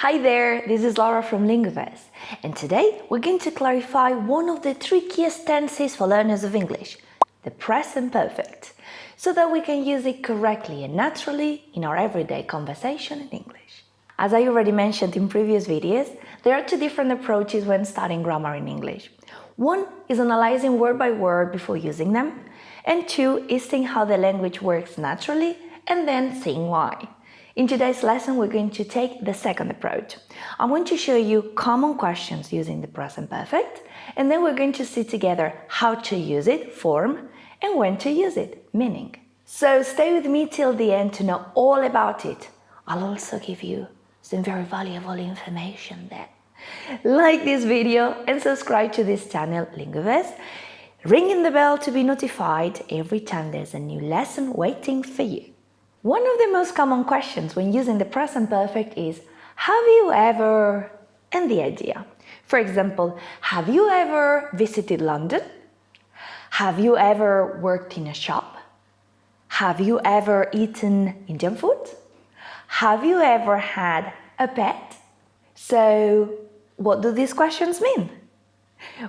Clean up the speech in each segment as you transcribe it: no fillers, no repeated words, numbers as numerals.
Hi there, this is Laura from Linguverse, and today we're going to clarify one of the trickiest tenses for learners of English, the present perfect, so that we can use it correctly and naturally in our everyday conversation in English. As I already mentioned in previous videos, there are two different approaches when studying grammar in English. One is analyzing word by word before using them, and two is seeing how the language works naturally and then seeing why. In today's lesson, we're going to take the second approach. I'm going to show you common questions using the present perfect, and then we're going to see together how to use it, form, and when to use it, meaning. So stay with me till the end to know all about it. I'll also give you some very valuable information there. Like this video and subscribe to this channel, Linguverse, ringing the bell to be notified every time there's a new lesson waiting for you. One of the most common questions when using the present perfect is, have you ever, and the idea. For example, have you ever visited London? Have you ever worked in a shop? Have you ever eaten Indian food? Have you ever had a pet? So, what do these questions mean?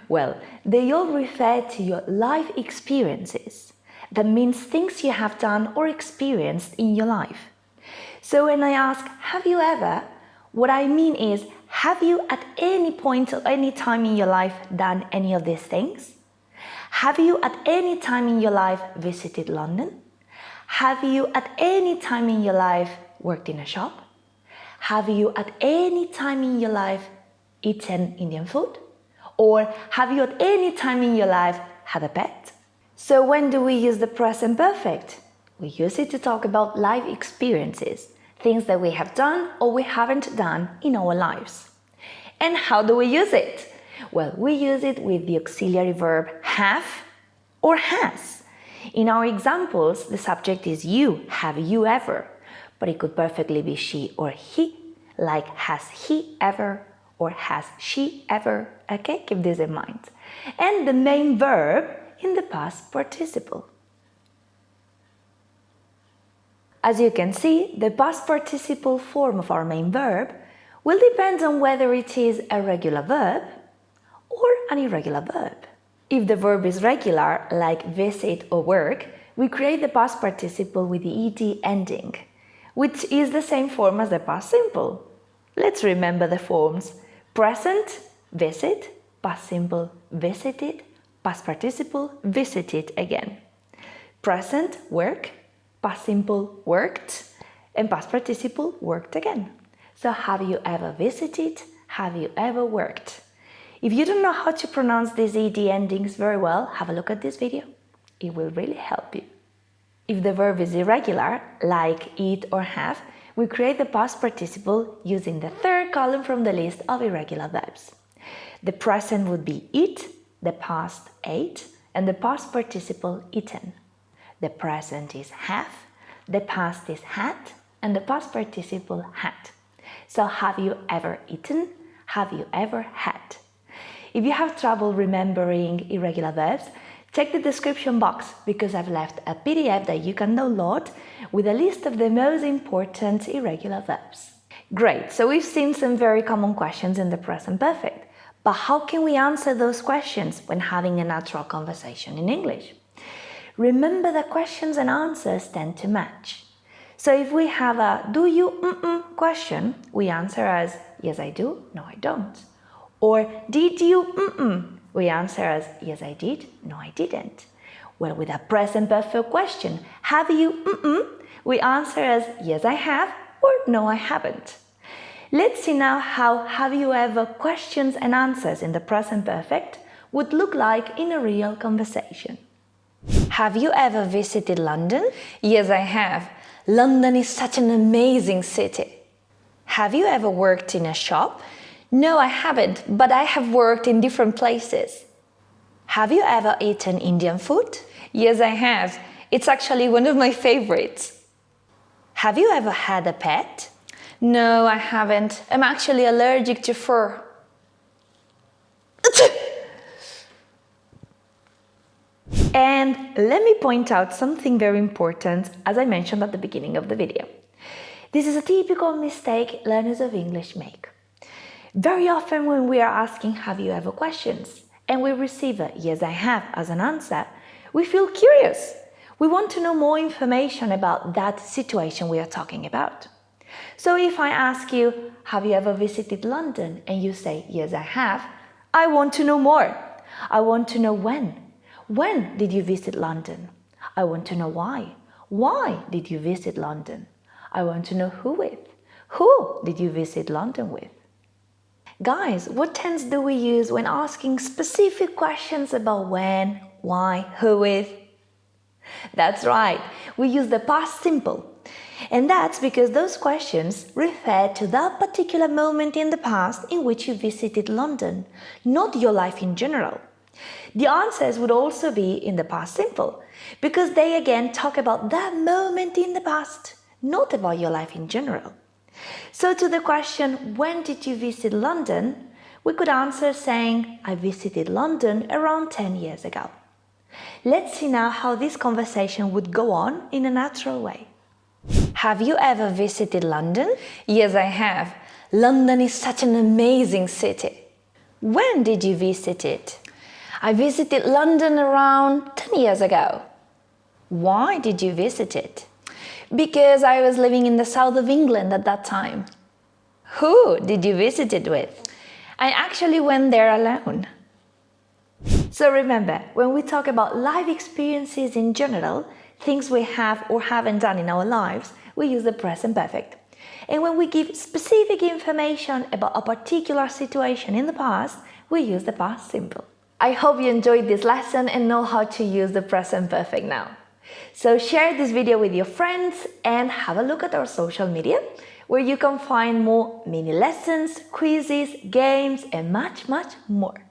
Well, they all refer to your life experiences. That means things you have done or experienced in your life. So when I ask, have you ever? What I mean is, have you at any point or any time in your life done any of these things? Have you at any time in your life visited London? Have you at any time in your life worked in a shop? Have you at any time in your life eaten Indian food? Or have you at any time in your life had a pet? So when do we use the present perfect? We use it to talk about life experiences, things that we have done or we haven't done in our lives. And how do we use it? Well, we use it with the auxiliary verb have or has. In our examples, the subject is you, have you ever, but it could perfectly be she or he, like has he ever or has she ever, okay? Keep this in mind. And the main verb in the past participle. As you can see, the past participle form of our main verb will depend on whether it is a regular verb or an irregular verb. If the verb is regular, like visit or work, we create the past participle with the ed ending, which is the same form as the past simple. Let's remember the forms: present, visit, past simple, visited, past participle, visited again. Present, work, past simple, worked, and past participle, worked again. So have you ever visited? Have you ever worked? If you don't know how to pronounce these ed endings very well, have a look at this video. It will really help you. If the verb is irregular, like eat or have, we create the past participle using the third column from the list of irregular verbs. The present would be eat, the past ate, and the past participle eaten. The present is have, the past is had, and the past participle had. So have you ever eaten? Have you ever had? If you have trouble remembering irregular verbs, check the description box because I've left a PDF that you can download with a list of the most important irregular verbs. Great, so we've seen some very common questions in the present perfect. But how can we answer those questions when having a natural conversation in English? Remember that questions and answers tend to match. So if we have a do you question, we answer as yes I do, no I don't. Or did you we answer as yes I did, no I didn't. Well, with a present perfect question, have you we answer as yes I have or no I haven't. Let's see now how have you ever questions and answers in the present perfect would look like in a real conversation. Have you ever visited London? Yes, I have. London is such an amazing city. Have you ever worked in a shop? No, I haven't, but I have worked in different places. Have you ever eaten Indian food? Yes, I have. It's actually one of my favorites. Have you ever had a pet? No, I haven't. I'm actually allergic to fur. And let me point out something very important, as I mentioned at the beginning of the video. This is a typical mistake learners of English make. Very often when we are asking have you ever questions and we receive a yes I have as an answer, we feel curious. We want to know more information about that situation we are talking about. So if I ask you, have you ever visited London? And you say, yes I have, I want to know more. I want to know when. When did you visit London? I want to know why. Why did you visit London? I want to know who with. Who did you visit London with? Guys, what tense do we use when asking specific questions about when, why, who with? That's right, we use the past simple. And that's because those questions refer to that particular moment in the past in which you visited London, not your life in general. The answers would also be in the past simple, because they again talk about that moment in the past, not about your life in general. So to the question, when did you visit London? We could answer saying, I visited London around 10 years ago. Let's see now how this conversation would go on in a natural way. Have you ever visited London? Yes, I have. London is such an amazing city. When did you visit it? I visited London around 10 years ago. Why did you visit it? Because I was living in the south of England at that time. Who did you visit it with? I actually went there alone. So remember, when we talk about life experiences in general, things we have or haven't done in our lives, we use the present perfect. And when we give specific information about a particular situation in the past, we use the past simple. I hope you enjoyed this lesson and know how to use the present perfect now. So share this video with your friends and have a look at our social media, where you can find more mini lessons, quizzes, games, and much, much more.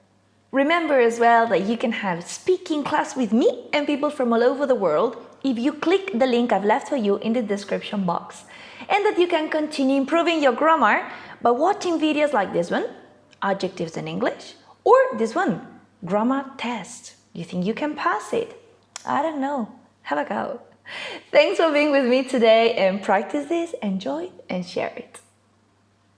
Remember as well that you can have speaking class with me and people from all over the world if you click the link I've left for you in the description box, and that you can continue improving your grammar by watching videos like this one, Adjectives in English, or this one, Grammar Test. You think you can pass it? I don't know. Have a go. Thanks for being with me today, and practice this, enjoy it, and share it.